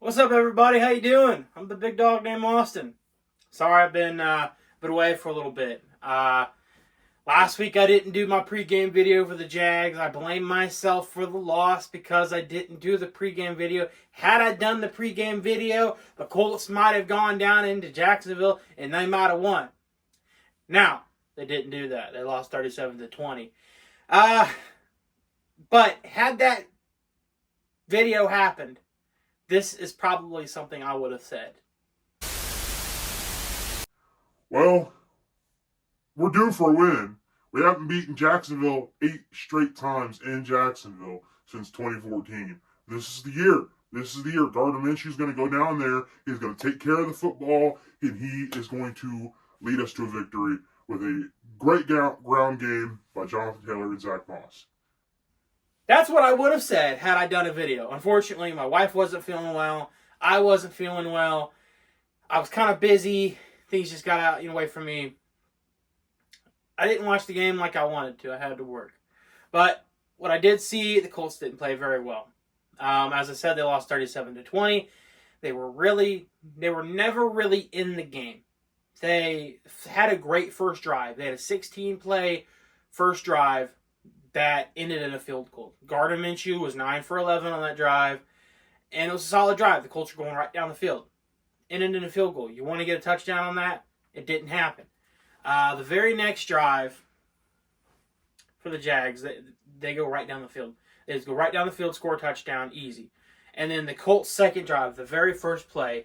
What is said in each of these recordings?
What's up, everybody? How you doing? I'm the big dog named Austin. Sorry I've been away for a little bit. Last week I didn't do my pregame video for the Jags. I blame myself for the loss because I didn't do the pregame video. Had I done the pregame video, the Colts might have gone down into Jacksonville and they might have won. Now, they didn't do that. They lost 37-20. But had that video happened, this is probably something I would have said. Well, we're due for a win. We haven't beaten Jacksonville 8 straight times in Jacksonville since 2014. This is the year. This is the year. Gardner Minshew's going to go down there. He's going to take care of the football, and he is going to lead us to a victory with a great ground game by Jonathan Taylor and Zach Moss. That's what I would have said had I done a video. Unfortunately, my wife wasn't feeling well. I wasn't feeling well. I was kind of busy. Things just got out away from me. I didn't watch the game like I wanted to. I had to work. But what I did see, the Colts didn't play very well. As I said, they lost 37-20. They were never really in the game. They had a great first drive. They had a 16-play first drive that ended in a field goal. Gardner Minshew was 9 for 11 on that drive, and it was a solid drive. The Colts were going right down the field. Ended in a field goal. You want to get a touchdown on that? It didn't happen. The very next drive for the Jags, they go right down the field. They just go right down the field, score a touchdown, easy. And then the Colts' second drive, the very first play,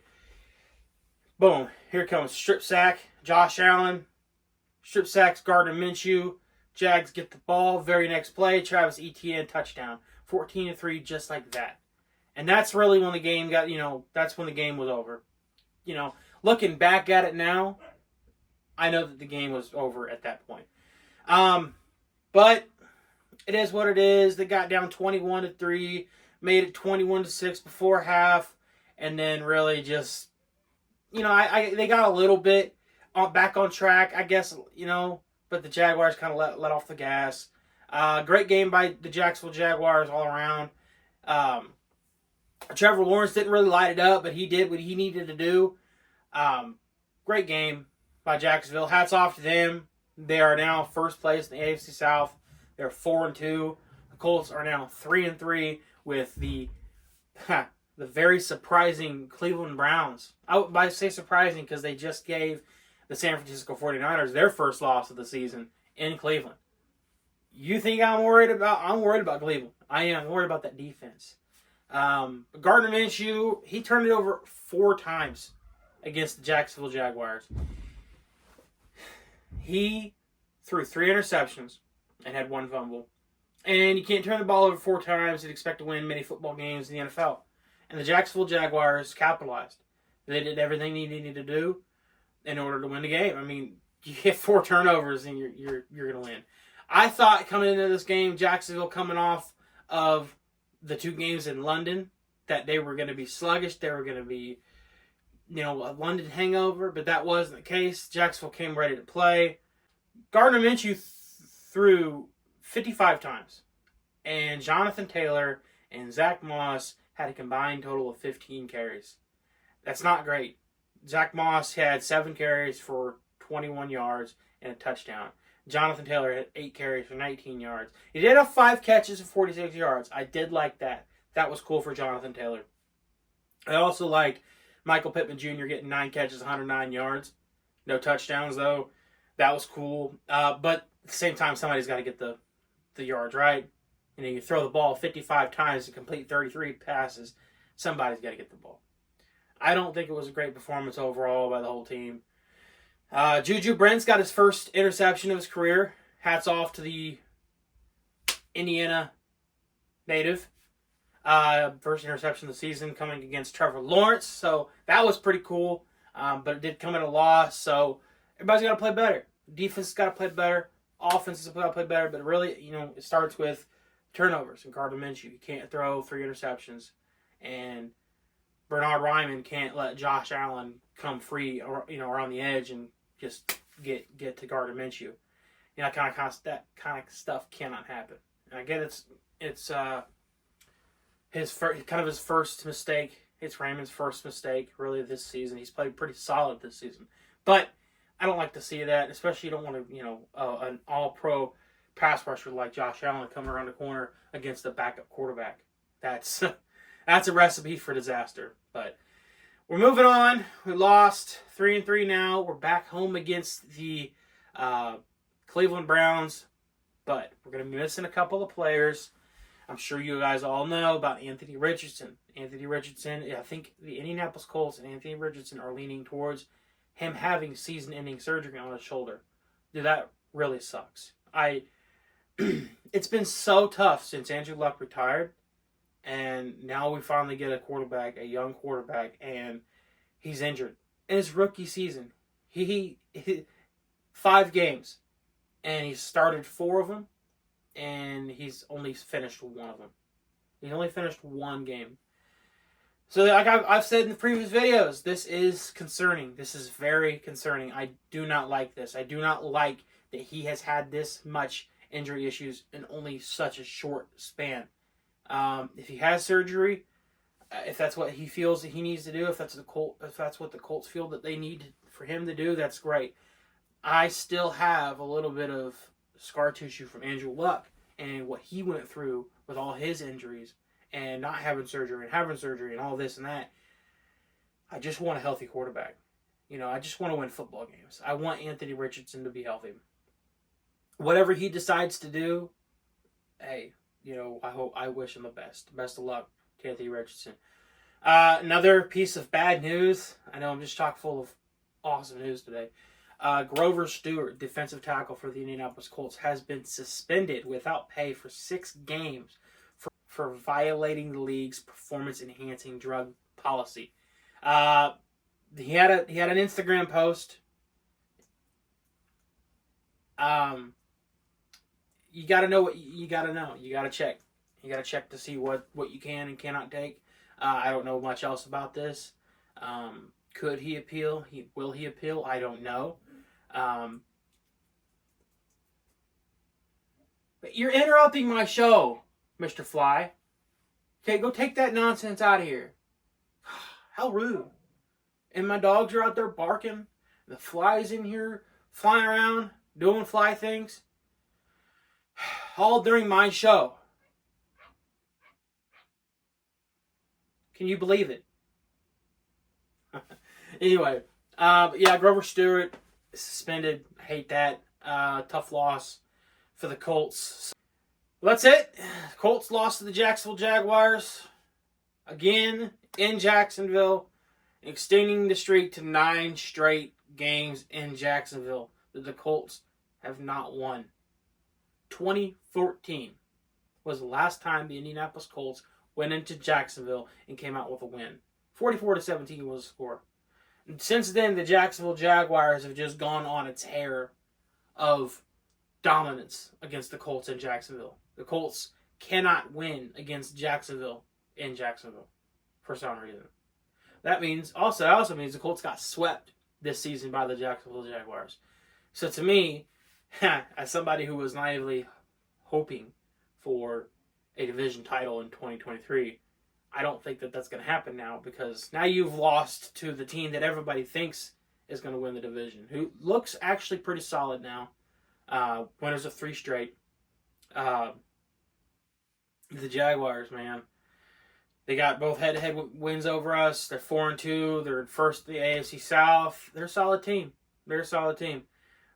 boom, here comes strip sack, Josh Allen, strip sacks Gardner Minshew. Jags get the ball. Very next play, Travis Etienne, touchdown. 14-3, just like that. And that's really when the game got, that's when the game was over. Looking back at it now, I know that the game was over at that point. But it is what it is. They got down 21-3, made it 21-6 before half, and then really just, they got a little bit back on track, I guess, but the Jaguars kind of let off the gas. Great game by the Jacksonville Jaguars all around. Trevor Lawrence didn't really light it up, but he did what he needed to do. Great game by Jacksonville. Hats off to them. They are now first place in the AFC South. They're 4-2. The Colts are now 3-3 with the very surprising Cleveland Browns. I say surprising because they just gave the San Francisco 49ers their first loss of the season in Cleveland. You think I'm worried about Cleveland. I am worried about that defense. Gardner Minshew, he turned it over 4 times against the Jacksonville Jaguars. He threw 3 interceptions and had 1 fumble. And you can't turn the ball over 4 times and expect to win many football games in the NFL. And the Jacksonville Jaguars capitalized. They did everything they needed to do in order to win the game. I mean, you get 4 turnovers and you're going to win. I thought coming into this game, Jacksonville coming off of the 2 games in London, that they were going to be sluggish. They were going to be, a London hangover, but that wasn't the case. Jacksonville came ready to play. Gardner Minshew threw 55 times, and Jonathan Taylor and Zach Moss had a combined total of 15 carries. That's not great. Zach Moss had 7 carries for 21 yards and a touchdown. Jonathan Taylor had 8 carries for 19 yards. He did have 5 catches for 46 yards. I did like that. That was cool for Jonathan Taylor. I also like Michael Pittman Jr. getting 9 catches, 109 yards. No touchdowns, though. That was cool. But at the same time, somebody's got to get the yards, right? You throw the ball 55 times to complete 33 passes. Somebody's got to get the ball. I don't think it was a great performance overall by the whole team. Juju Brent's got his first interception of his career. Hats off to the Indiana native. First interception of the season coming against Trevor Lawrence. So that was pretty cool. But it did come at a loss. So everybody's got to play better. Defense has got to play better. Offense has got to play better. But really, it starts with turnovers and Gardner Minshew. You can't throw 3 interceptions. And Bernard Ryman can't let Josh Allen come free or around the edge and just get to Gardner Minshew. That kind of stuff cannot happen. And I get it's his first mistake It's Raymond's first mistake, really, this season. He's played pretty solid this season. But I don't like to see that, especially you don't want to, an all-pro pass rusher like Josh Allen coming around the corner against a backup quarterback. That's a recipe for disaster. But we're moving on. We lost 3-3 now. We're back home against the Cleveland Browns. But we're going to be missing a couple of players. I'm sure you guys all know about Anthony Richardson. Anthony Richardson, I think the Indianapolis Colts and Anthony Richardson are leaning towards him having season-ending surgery on his shoulder. Dude, that really sucks. It's been so tough since Andrew Luck retired, and now we finally get a young quarterback, and he's injured. In his rookie season, he 5 games, and he started 4 of them, and he's only finished 1 of them. He only finished 1 game. So like I've said in the previous videos, this is concerning. This is very concerning. I do not like this. I do not like that he has had this much injury issues in only such a short span. If he has surgery, if that's what he feels that he needs to do, if that's what the Colts feel that they need for him to do, that's great. I still have a little bit of scar tissue from Andrew Luck and what he went through with all his injuries and not having surgery and all this and that. I just want a healthy quarterback. I just want to win football games. I want Anthony Richardson to be healthy. Whatever he decides to do, hey, I wish him the best. Best of luck to Anthony Richardson. Another piece of bad news. I know I'm just chock full of awesome news today. Grover Stewart, defensive tackle for the Indianapolis Colts, has been suspended without pay for 6 games for violating the league's performance-enhancing drug policy. He had an Instagram post. You got to know what you got to know. You got to check. You got to check to see what you can and cannot take. I don't know much else about this. Could he appeal? Will he appeal? I don't know. But you're interrupting my show, Mr. Fly. Okay, go take that nonsense out of here. How rude. And my dogs are out there barking. The fly's in here flying around, doing fly things. All during my show. Can you believe it? Anyway, Grover Stewart suspended. I hate that. Tough loss for the Colts. Well, that's it. Colts lost to the Jacksonville Jaguars again in Jacksonville, extending the streak to 9 straight games in Jacksonville that the Colts have not won. 2014 was the last time the Indianapolis Colts went into Jacksonville and came out with a win. 44-17 was the score. And since then, the Jacksonville Jaguars have just gone on a tear of dominance against the Colts in Jacksonville. The Colts cannot win against Jacksonville in Jacksonville for some reason. That also means the Colts got swept this season by the Jacksonville Jaguars. So to me, as somebody who was naively hoping for a division title in 2023, I don't think that that's going to happen now, because now you've lost to the team that everybody thinks is going to win the division, who looks actually pretty solid now. Winners of 3 straight. The Jaguars, man. They got both head-to-head wins over us. They're 4-2. They're first in the AFC South. They're a solid team. I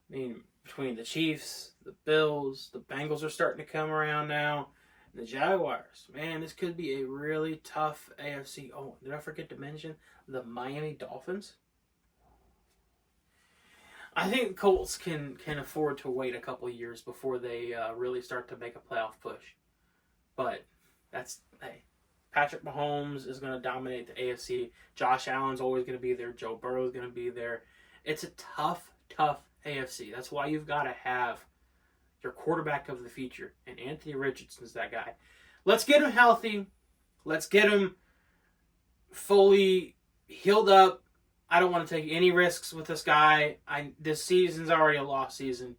mean, between the Chiefs, the Bills, the Bengals are starting to come around now. The Jaguars, man, this could be a really tough AFC. Oh, did I forget to mention the Miami Dolphins? I think the Colts can afford to wait a couple years before they really start to make a playoff push. But Patrick Mahomes is going to dominate the AFC. Josh Allen's always going to be there. Joe Burrow's going to be there. It's a tough AFC. That's why you've got to have your quarterback of the future, and Anthony Richardson's that guy. Let's get him healthy. Let's get him fully healed up. I don't want to take any risks with this guy. This season's already a lost season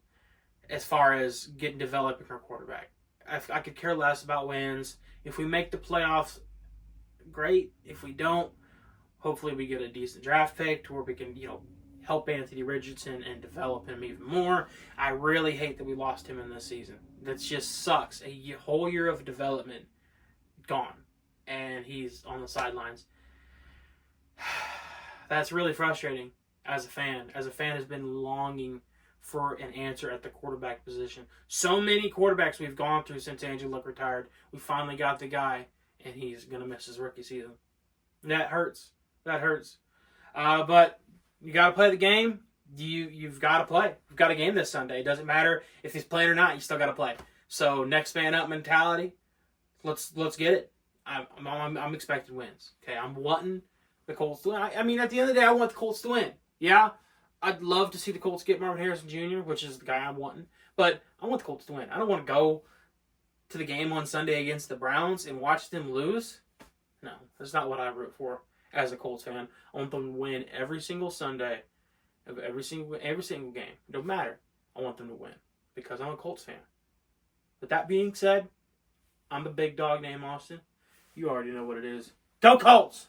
as far as developing our quarterback. I could care less about wins. If we make the playoffs, great. If we don't, Hopefully we get a decent draft pick to where we can, help Anthony Richardson and develop him even more. I really hate that we lost him in this season. That just sucks. A whole year of development gone. And he's on the sidelines. That's really frustrating as a fan. As a fan has been longing for an answer at the quarterback position. So many quarterbacks we've gone through since Andrew Luck retired. We finally got the guy, and he's going to miss his rookie season. That hurts. That hurts. But you got to play the game. You've got to play. You've got a game this Sunday. It doesn't matter if he's playing or not. You still got to play. So next man up mentality. Let's get it. I'm expecting wins. Okay, I'm wanting the Colts to win. I mean, at the end of the day, I want the Colts to win. Yeah, I'd love to see the Colts get Marvin Harrison Jr., which is the guy I'm wanting. But I want the Colts to win. I don't want to go to the game on Sunday against the Browns and watch them lose. No, that's not what I root for as a Colts fan. I want them to win every single Sunday of every single game. It don't matter. I want them to win because I'm a Colts fan. With that being said, I'm the big dog named Austin. You already know what it is. Go Colts!